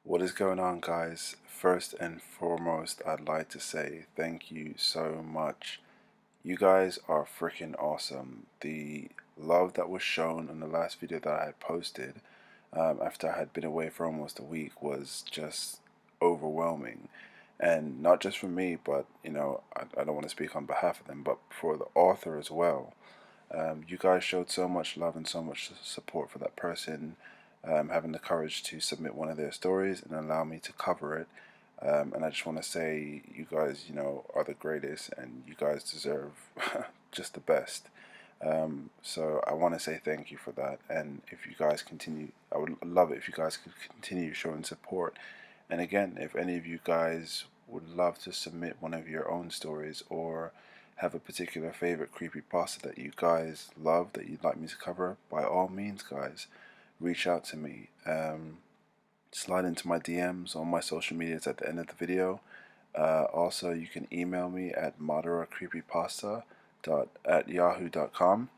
What is going on, guys? First and foremost, I'd like to say thank you so much. You guys are freaking awesome. The love that was shown in the last video that I had posted after I had been away for almost a week was just overwhelming. And not just for me, but I don't want to speak on behalf of them, but for the author as well. You guys showed so much love and so much support for that person, having the courage to submit one of their stories and allow me to cover it. And I just want to say, you guys, are the greatest, and you guys deserve just the best. So I want to say thank you for that. And if you guys continue, I would love it if you guys could continue showing support. And again, if any of you guys would love to submit one of your own stories or have a particular favorite creepypasta that you guys love that you'd like me to cover, by all means, guys, reach out to me. Slide into my DMs on my social medias at the end of the video. Also, you can email me at madaracreepypasta@yahoo.com.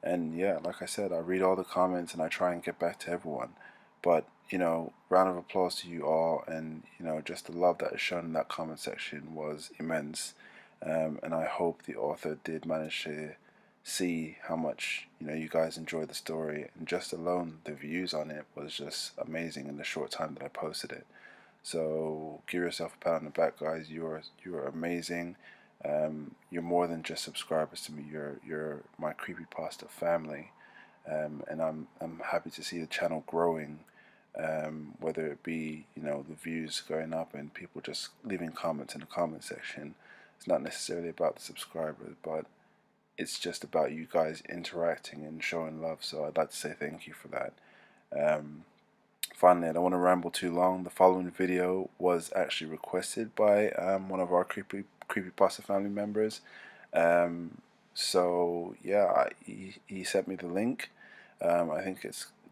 And yeah, like I said, I read all the comments and I try and get back to everyone. But, round of applause to you all, and, just the love that is shown in that comment section was immense. And I hope the author did manage to see how much you guys enjoyed the story, and just alone the views on it was just amazing in the short time that I posted it. So give yourself a pat on the back, guys. You are amazing. You're more than just subscribers to me. You're my creepypasta family, and I'm happy to see the channel growing. Whether it be the views going up and people just leaving comments in the comment section. It's not necessarily about the subscribers, but it's just about you guys interacting and showing love. So I'd like to say thank you for that. Finally, I don't want to ramble too long. The following video was actually requested by one of our Creepypasta family members. So yeah, he sent me the link. I think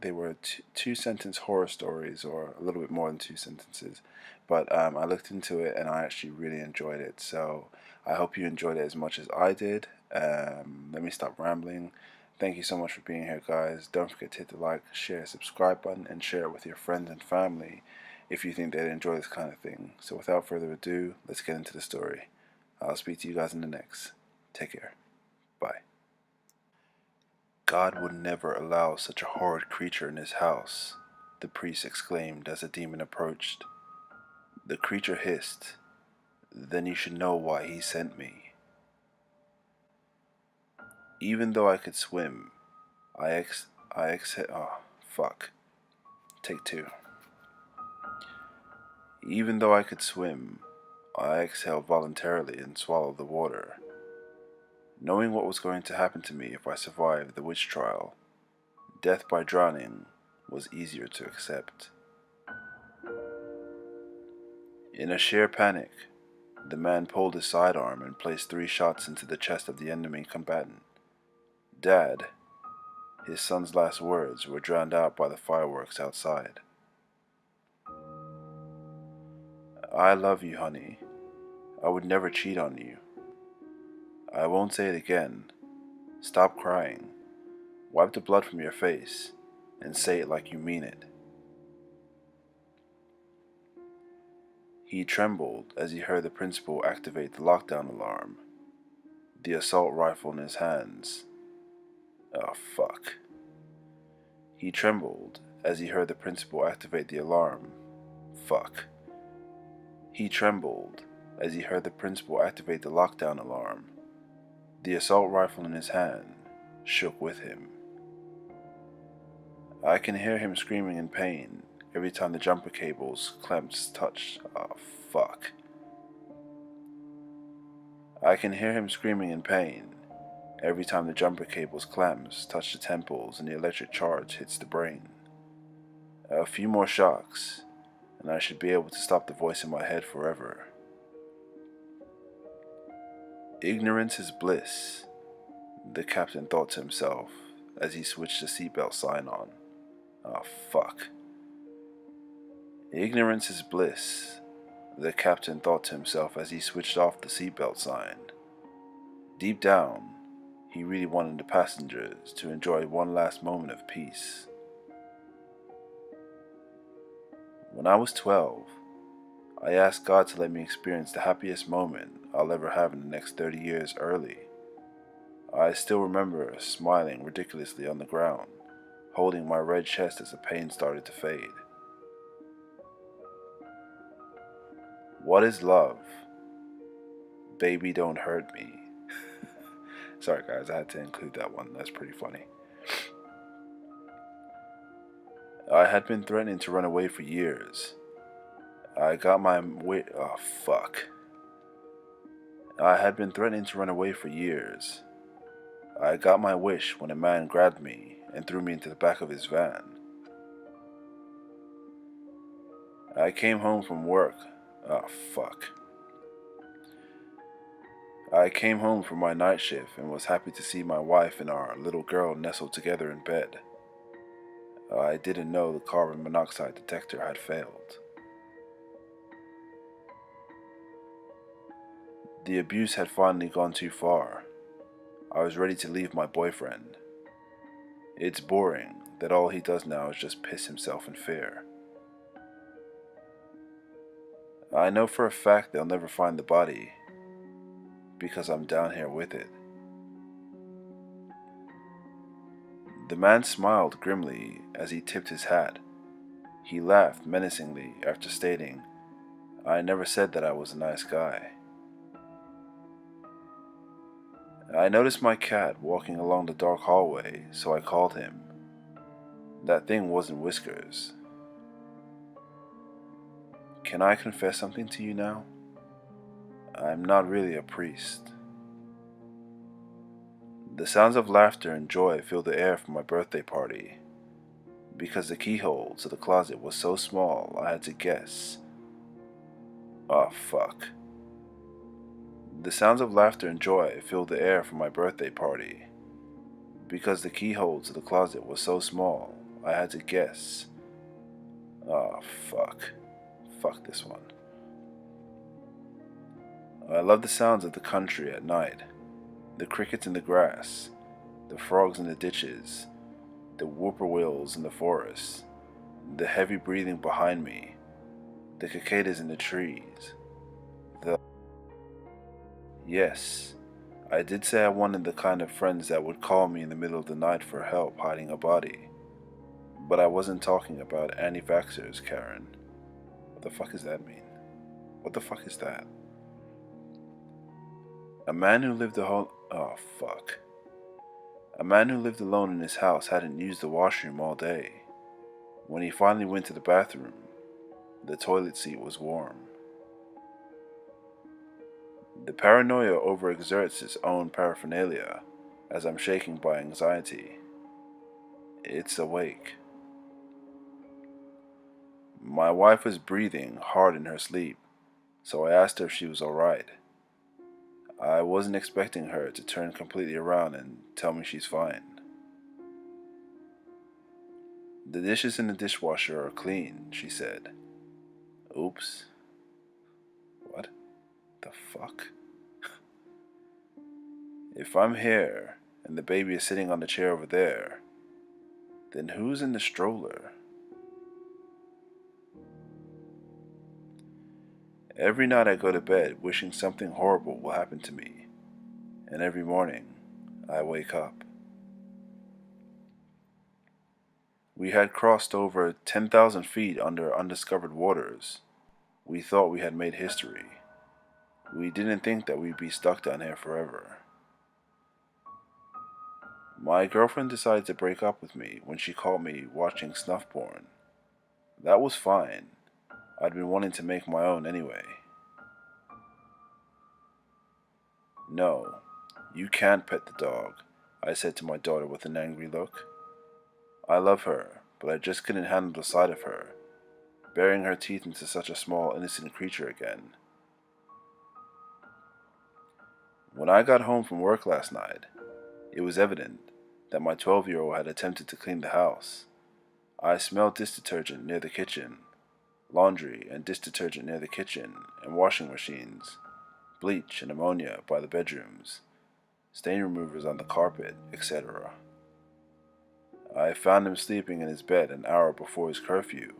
they were two sentence horror stories, or a little bit more than two sentences. But I looked into it and I actually really enjoyed it. So I hope you enjoyed it as much as I did. Let me stop rambling. Thank you so much for being here, guys. Don't forget to hit the like, share, subscribe button, and share it with your friends and family if you think they'd enjoy this kind of thing. So without further ado, let's get into the story. I'll speak to you guys in the next. Take care. Bye. God would never allow such a horrid creature in his house, the priest exclaimed as the demon approached. The creature hissed, "Then you should know why he sent me." Even though I could swim, I exhale. Oh, fuck. Take two. Even though I could swim, I exhaled voluntarily and swallowed the water. Knowing what was going to happen to me if I survived the witch trial, death by drowning was easier to accept. In a sheer panic, the man pulled his sidearm and placed 3 shots into the chest of the enemy combatant. Dad, his son's last words were drowned out by the fireworks outside. I love you, honey. I would never cheat on you. I won't say it again. Stop crying. Wipe the blood from your face and say it like you mean it. He trembled as he heard the principal activate the lockdown alarm, the assault rifle in his hands. Oh, fuck. He trembled as he heard the principal activate the alarm. Fuck. He trembled as he heard the principal activate the lockdown alarm. The assault rifle in his hand shook with him. I can hear him screaming in pain every time the jumper cable's clamps touched. Oh, fuck. I can hear him screaming in pain every time the jumper cable's clamps touch the temples and the electric charge hits the brain. A few more shocks, and I should be able to stop the voice in my head forever. Ignorance is bliss, the captain thought to himself as he switched the seatbelt sign on. Oh, fuck. Ignorance is bliss, the captain thought to himself as he switched off the seatbelt sign. Deep down, he really wanted the passengers to enjoy one last moment of peace. When I was 12, I asked God to let me experience the happiest moment I'll ever have in the next 30 years early. I still remember smiling ridiculously on the ground, holding my red chest as the pain started to fade. What is love? Baby, don't hurt me. Sorry guys, I had to include that one. That's pretty funny. I had been threatening to run away for years. I got my oh fuck. I had been threatening to run away for years. I got my wish when a man grabbed me and threw me into the back of his van. I came home from work. Oh fuck. I came home from my night shift and was happy to see my wife and our little girl nestled together in bed. I didn't know the carbon monoxide detector had failed. The abuse had finally gone too far. I was ready to leave my boyfriend. It's boring that all he does now is just piss himself in fear. I know for a fact they'll never find the body, because I'm down here with it. The man smiled grimly as he tipped his hat. He laughed menacingly after stating, "I never said that I was a nice guy." I noticed my cat walking along the dark hallway, so I called him. That thing wasn't Whiskers. Can I confess something to you now? I'm not really a priest. The sounds of laughter and joy filled the air for my birthday party. Because the keyhole to the closet was so small, I had to guess. Oh fuck. The sounds of laughter and joy filled the air for my birthday party. Because the keyhole to the closet was so small, I had to guess. Oh fuck. Fuck this one. I love the sounds of the country at night. The crickets in the grass, the frogs in the ditches, the whippoorwills in the forest, the heavy breathing behind me, the cicadas in the trees, Yes, I did say I wanted the kind of friends that would call me in the middle of the night for help hiding a body. But I wasn't talking about anti-vaxxers, Karen. What the fuck does that mean? What the fuck is that? A man who lived Oh fuck. A man who lived alone in his house hadn't used the washroom all day. When he finally went to the bathroom, the toilet seat was warm. The paranoia overexerts its own paraphernalia as I'm shaking by anxiety. It's awake. My wife was breathing hard in her sleep, so I asked her if she was alright. I wasn't expecting her to turn completely around and tell me she's fine. The dishes in the dishwasher are clean, she said. Oops. What the fuck? If I'm here and the baby is sitting on the chair over there, then who's in the stroller? Every night I go to bed wishing something horrible will happen to me, and every morning I wake up. We had crossed over 10,000 feet under undiscovered waters. We thought we had made history. We didn't think that we'd be stuck down here forever. My girlfriend decided to break up with me when she caught me watching snuff porn. That was fine. I'd been wanting to make my own anyway. No, you can't pet the dog, I said to my daughter with an angry look. I love her, but I just couldn't handle the sight of her, baring her teeth into such a small, innocent creature again. When I got home from work last night, it was evident that my 12-year-old had attempted to clean the house. I smelled dish detergent near the kitchen, laundry and dish detergent near the kitchen and washing machines, bleach and ammonia by the bedrooms, stain removers on the carpet, etc. I found him sleeping in his bed an hour before his curfew.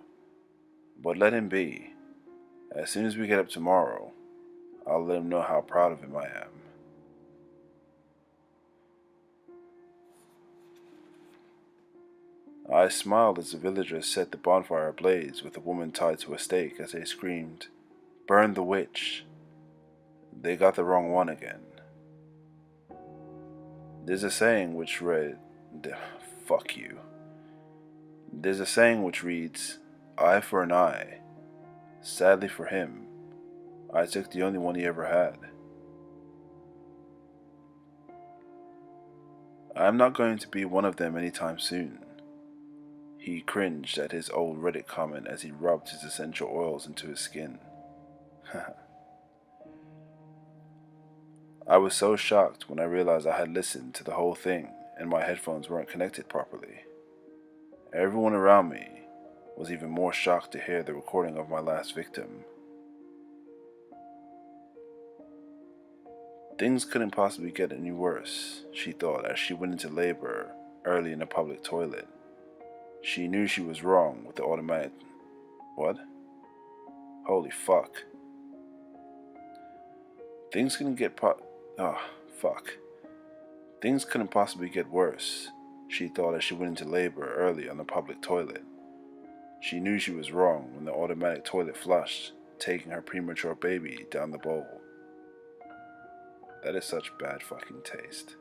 But let him be. As soon as we get up tomorrow, I'll let him know how proud of him I am. I smiled as the villagers set the bonfire ablaze with a woman tied to a stake as they screamed, "Burn the witch!" They got the wrong one again. There's a saying which fuck you. There's a saying which reads, "Eye for an eye." Sadly for him, I took the only one he ever had. I'm not going to be one of them anytime soon. He cringed at his old Reddit comment as he rubbed his essential oils into his skin. I was so shocked when I realized I had listened to the whole thing and my headphones weren't connected properly. Everyone around me was even more shocked to hear the recording of my last victim. Things couldn't possibly get any worse, she thought as she went into labor early in a public toilet. She knew she was wrong with the automatic... What? Holy fuck. Things couldn't possibly get worse, she thought as she went into labor early on the public toilet. She knew she was wrong when the automatic toilet flushed, taking her premature baby down the bowl. That is such bad fucking taste.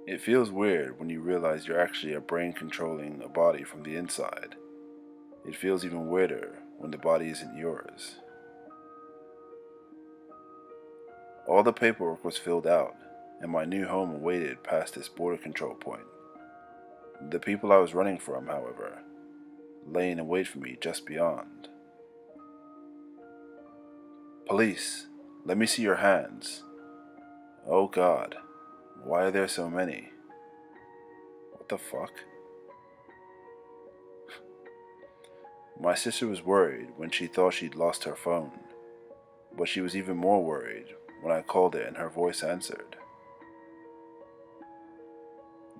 It feels weird when you realize you're actually a brain controlling a body from the inside. It feels even weirder when the body isn't yours. All the paperwork was filled out, and my new home awaited past this border control point. The people I was running from, however, lay in wait for me just beyond. "Police, let me see your hands." Oh God, why are there so many? What the fuck? My sister was worried when she thought she'd lost her phone, but she was even more worried when I called it and her voice answered.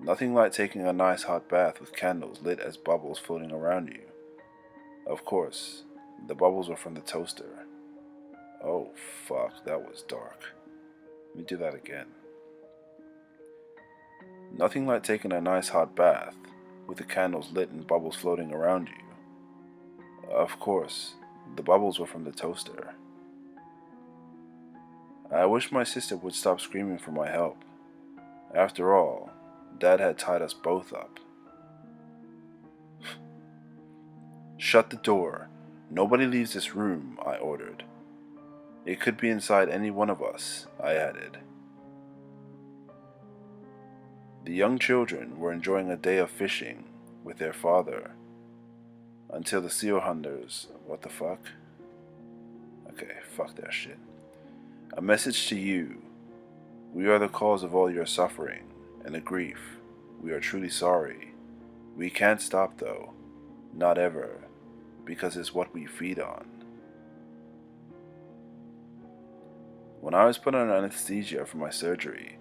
Nothing like taking a nice hot bath with candles lit as bubbles floating around you. Of course, the bubbles were from the toaster. Oh fuck, that was dark. Let me do that again. Nothing like taking a nice hot bath with the candles lit and bubbles floating around you. Of course, the bubbles were from the toaster. I wish my sister would stop screaming for my help. After all, Dad had tied us both up. "Shut the door. Nobody leaves this room," I ordered. "It could be inside any one of us," I added. The young children were enjoying a day of fishing with their father until the seal hunters... What the fuck? Okay, fuck that shit. "A message to you. We are the cause of all your suffering and the grief. We are truly sorry. We can't stop though. Not ever. Because it's what we feed on." When I was put on anesthesia for my surgery,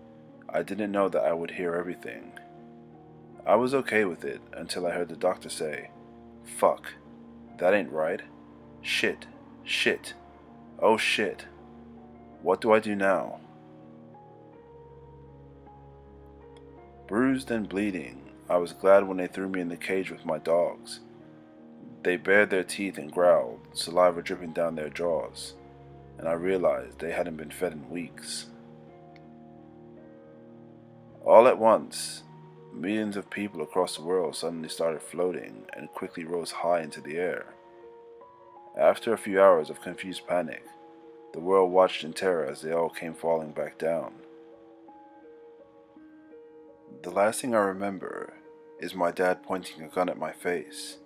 I didn't know that I would hear everything. I was okay with it until I heard the doctor say, "Fuck, that ain't right. Shit, shit, oh shit. What do I do now?" Bruised and bleeding, I was glad when they threw me in the cage with my dogs. They bared their teeth and growled, saliva dripping down their jaws, and I realized they hadn't been fed in weeks. All at once, millions of people across the world suddenly started floating and quickly rose high into the air. After a few hours of confused panic, the world watched in terror as they all came falling back down. The last thing I remember is my dad pointing a gun at my face.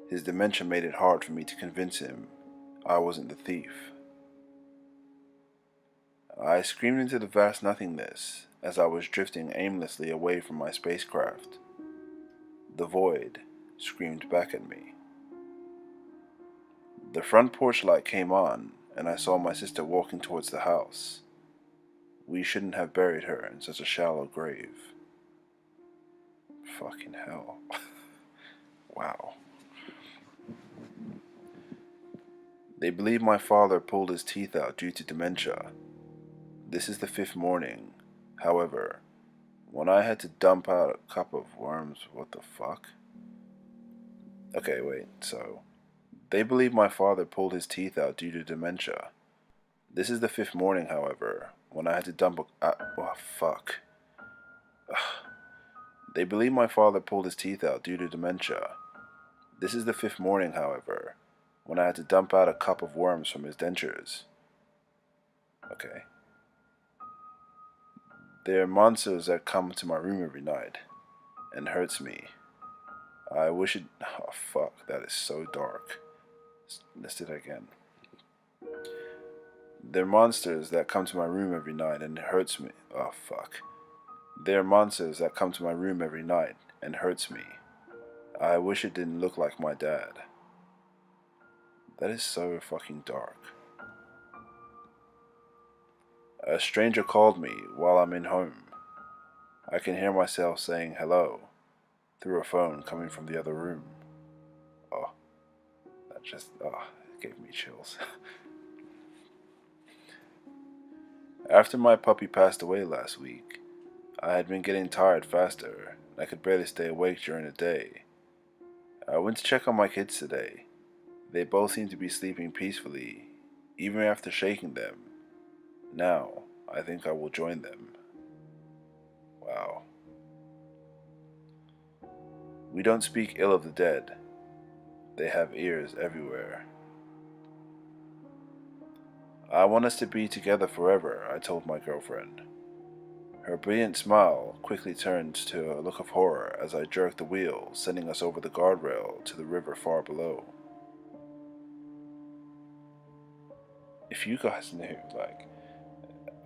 His dementia made it hard for me to convince him I wasn't the thief. I screamed into the vast nothingness as I was drifting aimlessly away from my spacecraft. The void screamed back at me. The front porch light came on, and I saw my sister walking towards the house. We shouldn't have buried her in such a shallow grave. Fucking hell. Wow. They believe my father pulled his teeth out due to dementia. This is the 5th morning. However, when I had to dump out a cup of worms, what the fuck? Okay, wait, so. They believe my father pulled his teeth out due to dementia. This is the 5th morning, however, when I had to dump a. Oh, fuck. They believe my father pulled his teeth out due to dementia. This is the 5th morning, however, when I had to dump out a cup of worms from his dentures. Okay. There are monsters that come to my room every night and hurts me. I wish it. Oh, fuck, that is so dark. Let's do that again. There are monsters that come to my room every night and it hurts me. Oh, fuck. There are monsters that come to my room every night and hurts me. I wish it didn't look like my dad. That is so fucking dark. A stranger called me while I'm in home. I can hear myself saying hello through a phone coming from the other room. Oh, it gave me chills. After my puppy passed away last week, I had been getting tired faster, and I could barely stay awake during the day. I went to check on my kids today. They both seem to be sleeping peacefully, even after shaking them. Now, I think I will join them. Wow. We don't speak ill of the dead. They have ears everywhere. I want us to be together forever, I told my girlfriend. Her brilliant smile quickly turned to a look of horror as I jerked the wheel, sending us over the guardrail to the river far below. If you guys knew,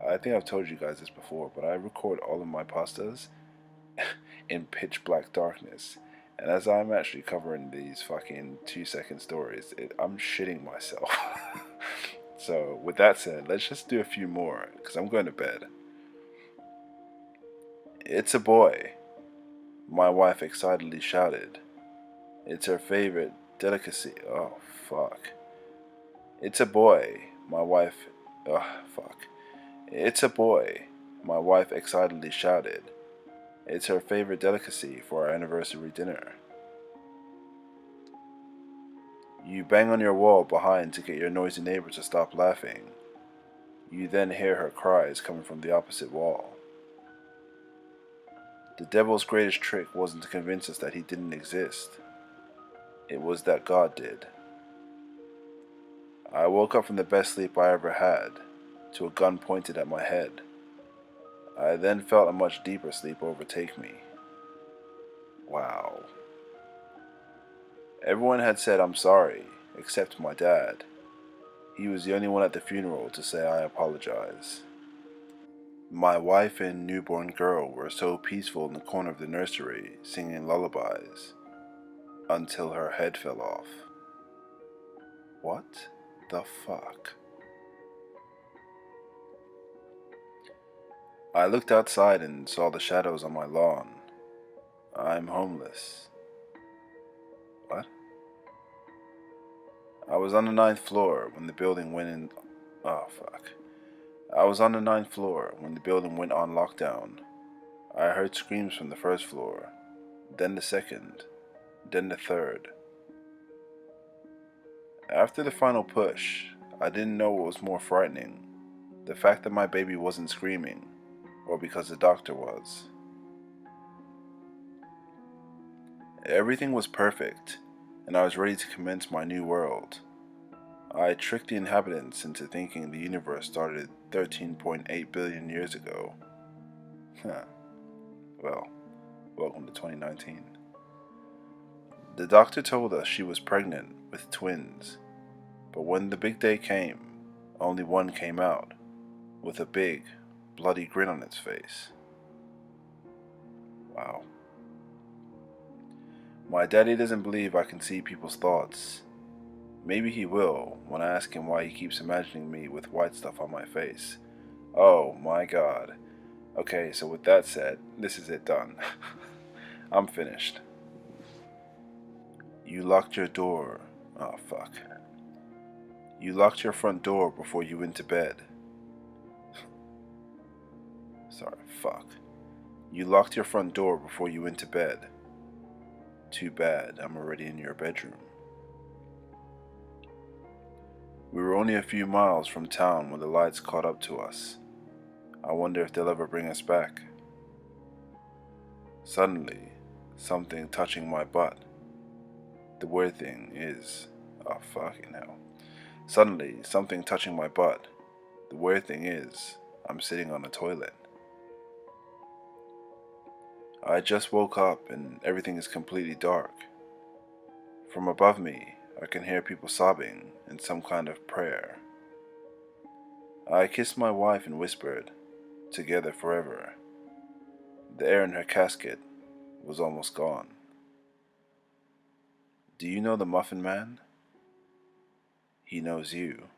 I think I've told you guys this before, but I record all of my pastas in pitch black darkness. And as I'm actually covering these fucking 2-second stories, I'm shitting myself. So, with that said, let's just do a few more, because I'm going to bed. It's a boy, my wife excitedly shouted. It's her favorite delicacy. Oh, fuck. It's a boy, my wife. Oh, fuck. It's a boy, my wife excitedly shouted. It's her favorite delicacy for our anniversary dinner. You bang on your wall behind to get your noisy neighbor to stop laughing. You then hear her cries coming from the opposite wall. The devil's greatest trick wasn't to convince us that he didn't exist. It was that God did. I woke up from the best sleep I ever had, to a gun pointed at my head. I then felt a much deeper sleep overtake me. Wow. Everyone had said I'm sorry, except my dad. He was the only one at the funeral to say I apologize. My wife and newborn girl were so peaceful in the corner of the nursery, singing lullabies, until her head fell off. What the fuck? I looked outside and saw the shadows on my lawn. I'm homeless. What? I was on the 9th floor when the building went in. Oh, fuck. I was on the 9th floor when the building went on lockdown. I heard screams from the 1st floor, then the 2nd, then the 3rd. After the final push, I didn't know what was more frightening, the fact that my baby wasn't screaming, or because the doctor was. Everything was perfect, and I was ready to commence my new world. I tricked the inhabitants into thinking the universe started 13.8 billion years ago. Well, welcome to 2019. The doctor told us she was pregnant with twins, but when the big day came, only one came out, with a big, bloody grin on its face. Wow. My daddy doesn't believe I can see people's thoughts. Maybe he will when I ask him why he keeps imagining me with white stuff on my face. Oh my god. Okay, so with that said, this is it done. I'm finished. You locked your door. Oh, fuck. You locked your front door before you went to bed. Sorry, fuck. You locked your front door before you went to bed. Too bad, I'm already in your bedroom. We were only a few miles from town when the lights caught up to us. I wonder if they'll ever bring us back. Suddenly, something touching my butt. The weird thing is, oh fucking hell. Suddenly, something touching my butt. The weird thing is, I'm sitting on a toilet. I just woke up and everything is completely dark. From above me, I can hear people sobbing in some kind of prayer. I kissed my wife and whispered, "Together forever." The air in her casket was almost gone. Do you know the Muffin Man? He knows you.